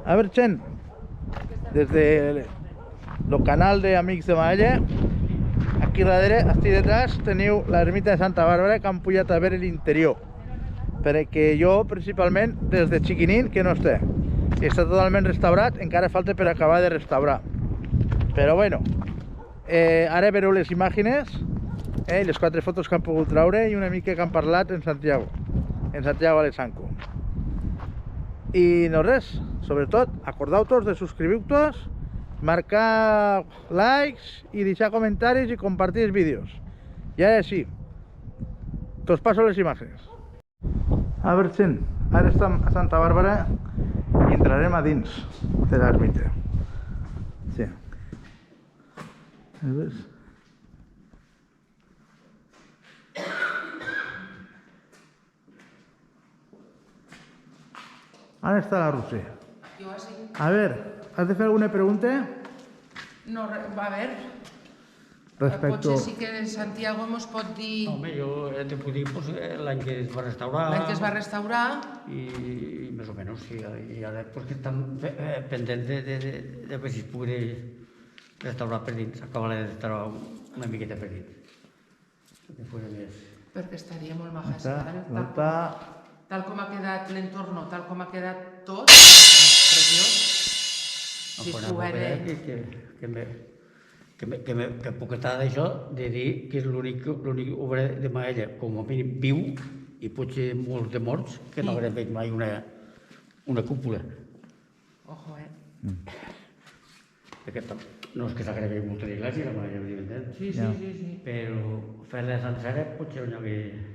A ver, Chen, desde el canal de Amics de Maella, aquí darrere, aquí detrás, teniu l'ermita de Santa Bàrbara, que han pujat a veure l'interior. Perquè jo, principalment, des de xiquinín, que no està. Està totalment restaurat, encara falta per acabar de restaurar. Però bueno, ara veureu les imatges, les 4 fotos que han pogut traure i una mica que han parlat en Santiago Alessanco. I no res, sobretot, acordeu-vos de subscriviu-vos, marcar likes i deixar comentaris i compartir els vídeos. I ara sí, us passo les imatges. A veure, Chen, ara estem a Santa Bàrbara i entrarem a dins de l'ermita. Sí. A veure... On està la Roser? Jo així. A veure, has de fer alguna pregunta? No, va a ver. Respecto... Potser sí que Santiago mos pot dir... Home, jo te puc dir l'any que es va restaurar... L'any que es va restaurar... I més o menys, sí. I ara que estan pendents de veure si es pugui restaurar per dins, acabar de restaurar una miqueta per dins. Que fos més... Perquè estaria molt maja. Tal com ha quedat l'entorn, tal com ha quedat tot, preciós. Si es poguera... Que puc estar d'això, de dir que és l'únic obra de Maella, com a mínim viu, i potser molts de morts, que no haurem fet mai una cúpula. Ojo, No és que s'agradi molt a l'església, la Maella, evidentment. Sí. Però fer-la sencera potser no hi havia...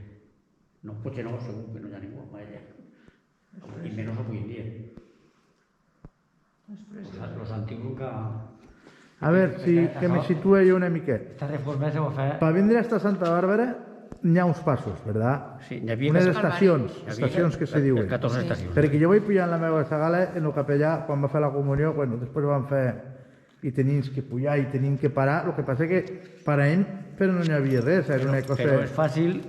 No, potser no, segur que no hi ha ningú a Maella. I menys avui en dia. Los antics que... A veure, que me situa jo una miqueta. Esta reforma se va fer... Per vindre a Santa Bàrbara n'hi ha uns passos, ¿verdad? Sí, n'hi havia... Unes estacions que se diuen. 14 estacions. Perquè jo vaig pujar en la meva sagala, en el capellà, quan va fer la comunió, bueno, després van fer... I tenim que pujar i tenim que parar, el que passa que paràvem, però no n'hi havia res, era una cosa... Però és fàcil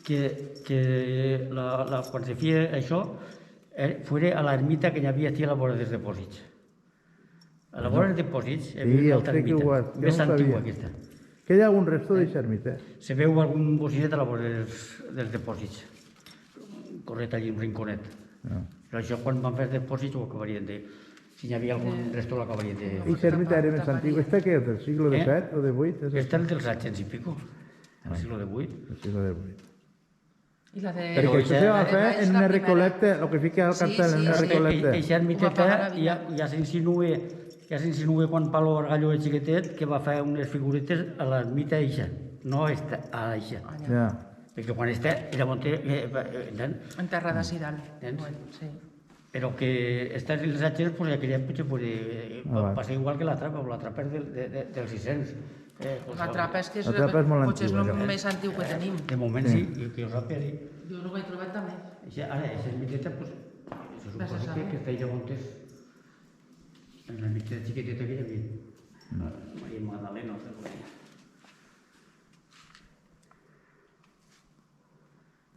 que quan se feia això, fos a l'ermita que hi havia aquí a la vora dels depòsits. A la vora dels dipòsits hi havia una altra ermita, més antigua aquesta. Que hi ha algun resto d'aquesta ermita? Se veu algun bocinet a la vora dels dipòsits, corret allí un rinconet. Però això quan van fer els dipòsits ho acabarien de... Si hi havia algun resto l'acabarien de... I aquesta ermita era més antigua. Esta què és, del segle XVII o XVIII? Aquesta és dels 700 i pico, del segle XVIII. Del segle XVIII. I la de... Perquè això se va fer en una recolecta, el que fica al cartel, en una recolecta. Aquesta ermiteta ja s'insinua quan Palo Bargallo és xiquetet que va fer unes figuretes a l'ermita eixa, no a eixa. Perquè quan està era Monte... Enterrada a Sidal. Sí. Però que estas les atxes, pues aquella potser va ser igual que la trapa, la trapa és del 600. La trapa és que potser és el més antiu que tenim. De moment sí, que ho sàpiga dir. Jo no ho he trobat també. Ara, aquesta mitjeta, pues, se suposa que està allà on és. En la mitjeta xiqueteta que hi havia. Maria Magdalena, no sé com era.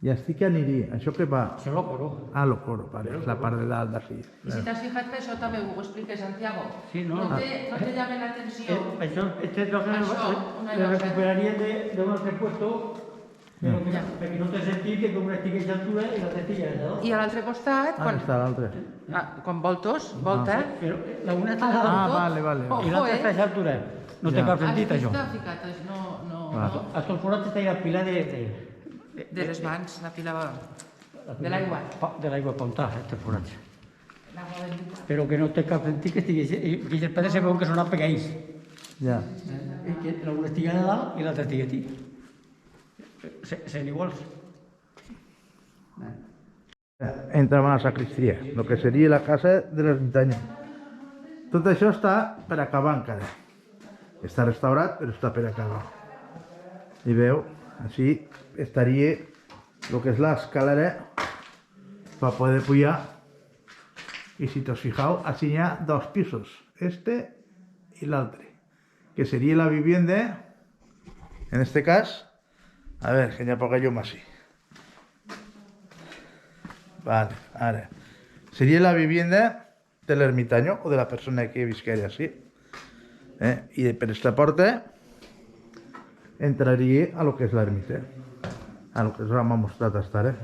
I estic que aniria, això que va... Això és el coro. Ah, el coro, vale, és la part de dalt d'ací. I si t'has fijat que això també ho explica Santiago? Sí, no? No te llama l'atenció? Això, este le recuperaria d'un altre puesto, perquè no té sentit que com una estigui a altura i l'altra estigui allà. I a l'altre costat... Ah, està l'altre. Quan voltes, volta. Però la una està a vale. I l'altra està a altura. No té cap sentit, això. Has ficat, no... A tot forat està la pila de les mans, la pila de l'aigua. De l'aigua pontar, este forat. Però que no té cap sentit que estigui... I els pedres se veuen que són pequeños. Ja. I que l'una estigui a dalt i l'altra estigui aquí. Són iguals. Entrem a la sacristia, el que seria la casa de l'ermitanya. Tot això està per acabar encara. Està restaurat, però està per acabar. I veu, així estaria el que és l'escalera per poder pujar. I si t'os fijeu, així hi ha 2 pisos, este i l'altre, que seria la vivienda, en este cas, a veure, que n'hi ha poca llum així. Vale, ara. Seria la vivienda de l'ermitaño o de la persona que visquera així. I per esta porta entraria a lo que és l'ermita, a lo que us hem mostrat hasta ara.